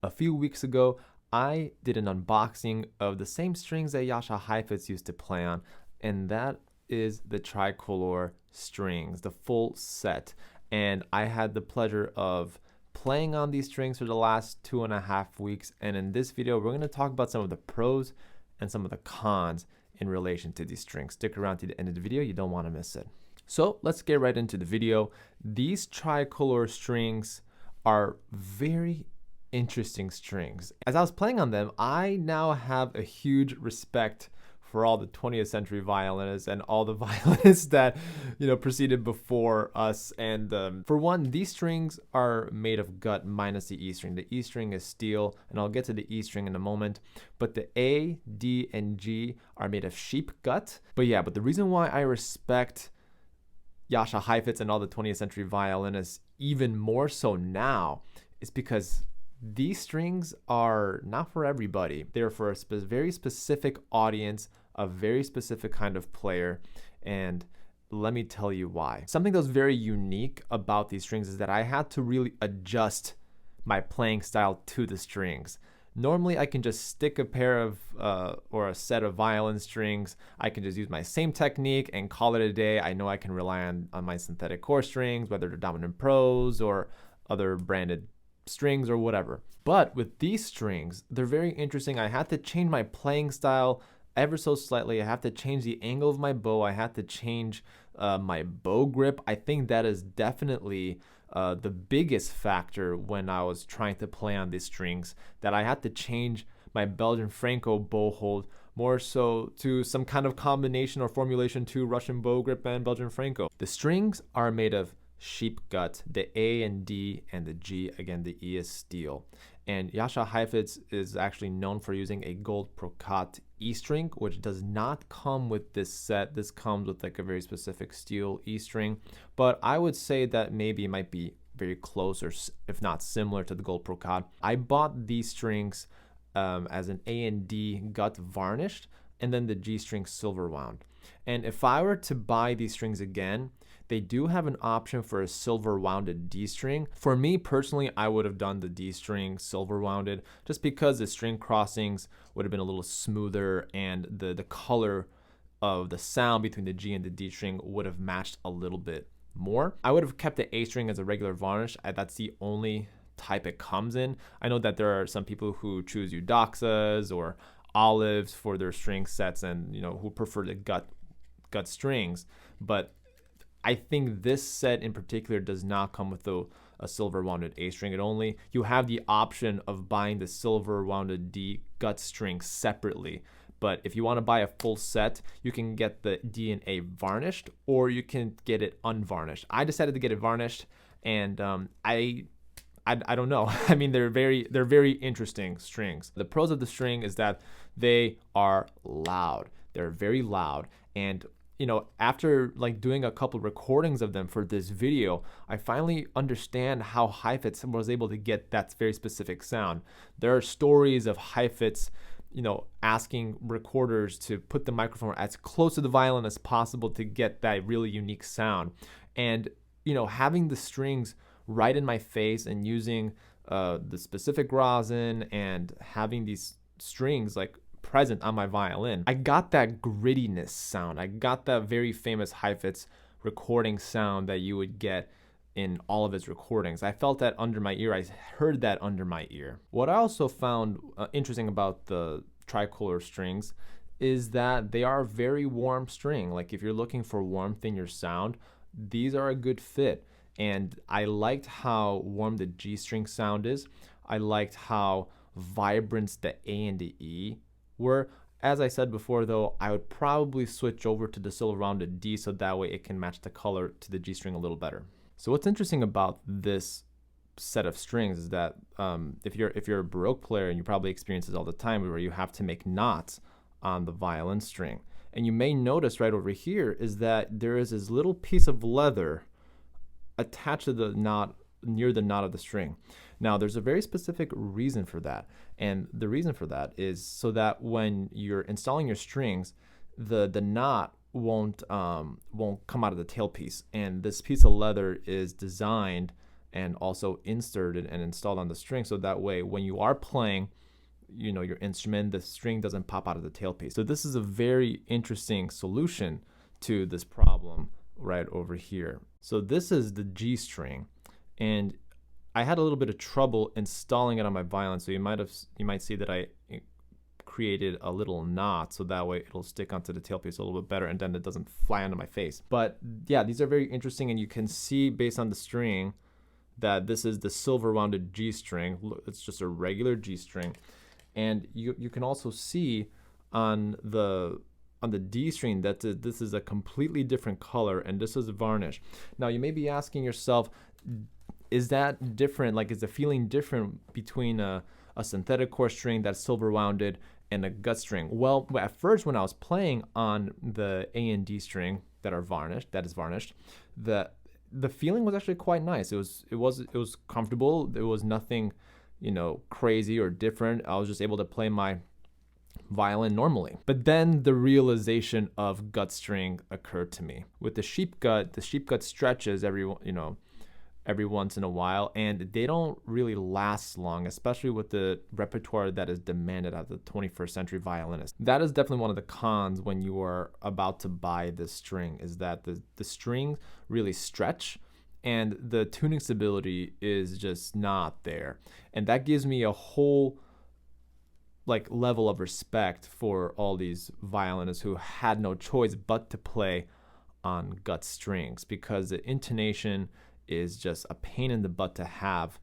A few weeks ago, I did an unboxing of the same strings that Jascha Heifetz used to play on, and that is the Tricolore strings, the full set. And I had the pleasure of playing on these strings for the last 2.5 weeks. And in this video, we're going to talk about some of the pros and some of the cons in relation to these strings. Stick around to the end of the video, you don't want to miss it. So let's get right into the video. These Tricolore strings are very interesting strings. As I was playing on them, I now have a huge respect for all the 20th century violinists and all the violinists that preceded before us. And for one, these strings are made of gut minus the E string. The E string is steel, and I'll get to the E string in a moment. But the A, D, and G are made of sheep gut. But the reason why I respect Jascha Heifetz and all the 20th century violinists even more so now is because these strings are not for everybody. They're for a very specific audience, a very specific kind of player, and let me tell you why. Something that was very unique about these strings is that I had to really adjust my playing style to the strings. Normally, I can just stick a pair of or a set of violin strings. I can just use my same technique and call it a day. I know I can rely on my synthetic core strings, whether they're Dominant Pros or other branded strings or whatever. But with these strings, they're very interesting. I had to change my playing style ever so slightly. I have to change the angle of my bow. I have to change my bow grip. I think that is definitely the biggest factor when I was trying to play on these strings, that I had to change my Belgian Franco bow hold more so to some kind of combination or formulation to Russian bow grip and Belgian Franco. The strings are made of sheep gut, the A and D and the G, again the E is steel. And Jascha Heifetz is actually known for using a gold Procat E string, which does not come with this set. This comes with like a very specific steel E string, but I would say that maybe it might be very close or if not similar to the gold Procat. I bought these strings as an A and D gut varnished, and then the G string silver wound. And if I were to buy these strings again, they do have an option for a silver wounded D string. For me personally, I would have done the D string silver wounded just because the string crossings would have been a little smoother and the color of the sound between the G and the D string would have matched a little bit more. I would have kept the A string as a regular varnish. That's the only type it comes in. I know that there are some people who choose Eudoxas or Olives for their string sets and who prefer the gut strings, but I think this set in particular does not come with a silver wounded A string. You have the option of buying the silver wounded D gut string separately. But if you want to buy a full set, you can get the D and A varnished, or you can get it unvarnished. I decided to get it varnished, and I don't know. I mean, they're very interesting strings. The pros of the string is that they are loud. They're very loud, and after doing a couple recordings of them for this video, I finally understand how Heifetz was able to get that very specific sound. There are stories of Heifetz, asking recorders to put the microphone as close to the violin as possible to get that really unique sound. And, having the strings right in my face and using the specific rosin and having these strings present on my violin, I got that grittiness sound. I got that very famous Heifetz recording sound that you would get in all of his recordings. I felt that under my ear. I heard that under my ear. What I also found interesting about the Tricolore strings is that they are a very warm string. Like if you're looking for warmth in your sound, these are a good fit. And I liked how warm the G string sound is. I liked how vibrant the A and the E were. As I said before though, I would probably switch over to the silver rounded D so that way it can match the color to the G string a little better. So what's interesting about this set of strings is that if you're a Baroque player, and you probably experience this all the time, where you have to make knots on the violin string. And you may notice right over here is that there is this little piece of leather attached to the knot, near the knot of the string. Now, there's a very specific reason for that. And the reason for that is so that when you're installing your strings, the knot won't come out of the tailpiece. And this piece of leather is designed and also inserted and installed on the string, so that way when you are playing your instrument, the string doesn't pop out of the tailpiece. So this is a very interesting solution to this problem right over here. So this is the G string, and I had a little bit of trouble installing it on my violin, so you might see that I created a little knot so that way it'll stick onto the tailpiece a little bit better and then it doesn't fly onto my face. But yeah, these are very interesting, and you can see based on the string that this is the silver rounded G string. Look, it's just a regular G string. And you can also see on the D string that this is a completely different color, and this is varnish. Now you may be asking yourself, is that different? Like, is the feeling different between a synthetic core string that's silver rounded and a gut string? Well, at first when I was playing on the A and D string that is varnished, the feeling was actually quite nice. It was comfortable. There was nothing crazy or different. I was just able to play my violin normally. But then the realization of gut string occurred to me. With the sheep gut stretches every once in a while, and they don't really last long, especially with the repertoire that is demanded at the 21st century violinist. That is definitely one of the cons when you are about to buy this string, is that the strings really stretch and the tuning stability is just not there. And that gives me a whole level of respect for all these violinists who had no choice but to play on gut strings, because the intonation is just a pain in the butt to have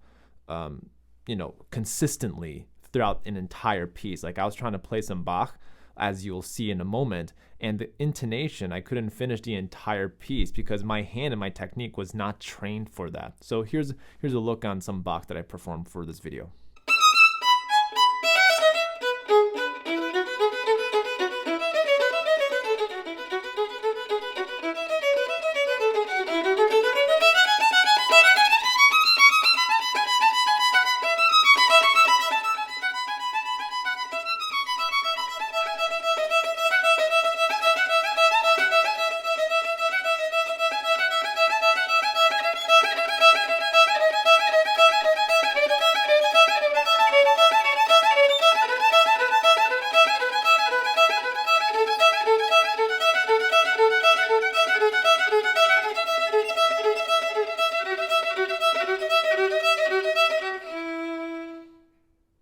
consistently throughout an entire piece. Like, I was trying to play some Bach, as you'll see in a moment, and the intonation, I couldn't finish the entire piece because my hand and my technique was not trained for that. So here's a look on some Bach that I performed for this video.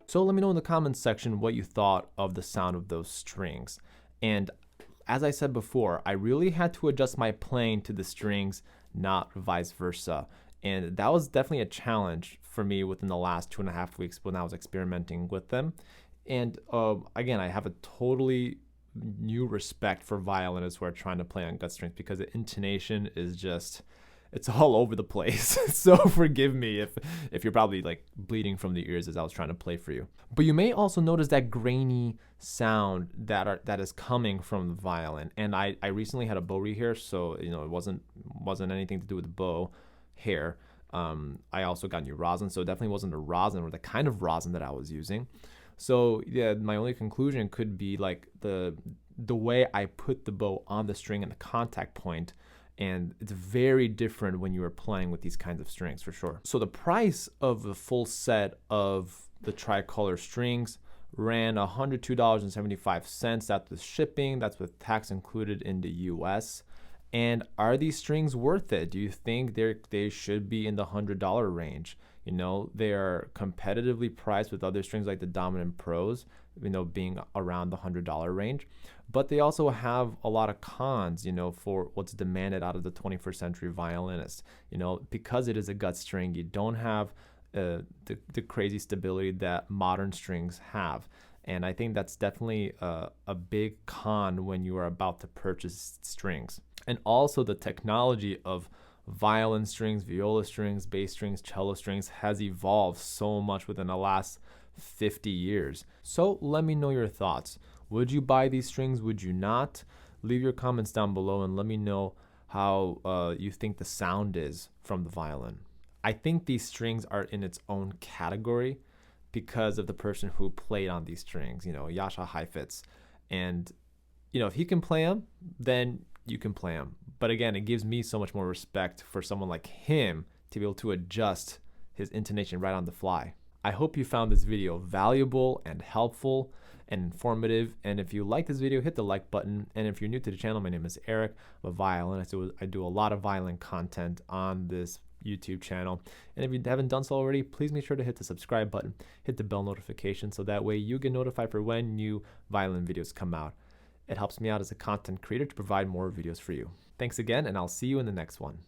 So let me know in the comments section what you thought of the sound of those strings. And as I said before, I really had to adjust my playing to the strings, not vice versa. And that was definitely a challenge for me within the last 2.5 weeks when I was experimenting with them. And again, I have a totally new respect for violinists who are trying to play on gut strings, because the intonation is just, it's all over the place. So forgive me if you're probably bleeding from the ears as I was trying to play for you. But you may also notice that grainy sound that is coming from the violin. And I recently had a bow rehair, so it wasn't anything to do with the bow hair. I also got new rosin, so it definitely wasn't the rosin or the kind of rosin that I was using. So yeah, my only conclusion could be the way I put the bow on the string and the contact point. And it's very different when you are playing with these kinds of strings, for sure. So the price of the full set of the Tricolore strings ran $102.75. That's with shipping. That's with tax included in the US. And are these strings worth it? Do you think they should be in the $100 range? They are competitively priced with other strings like the Dominant Pros, being around the $100 range. But they also have a lot of cons, for what's demanded out of the 21st century violinist. Because it is a gut string, you don't have the crazy stability that modern strings have. And I think that's definitely a big con when you are about to purchase strings. And also the technology of violin strings, viola strings, bass strings, cello strings has evolved so much within the last 50 years. So let me know your thoughts. Would you buy these strings? Would you not? Leave your comments down below and let me know how you think the sound is from the violin. I think these strings are in its own category because of the person who played on these strings, Jascha Heifetz. And, if he can play them, then you can play them. But again, it gives me so much more respect for someone like him to be able to adjust his intonation right on the fly. I hope you found this video valuable and helpful and informative. And if you like this video, hit the like button. And if you're new to the channel, my name is Eric. I'm a violinist. I do a lot of violin content on this YouTube channel. And if you haven't done so already, please make sure to hit the subscribe button, hit the bell notification, so that way you get notified for when new violin videos come out. It helps me out as a content creator to provide more videos for you. Thanks again, and I'll see you in the next one.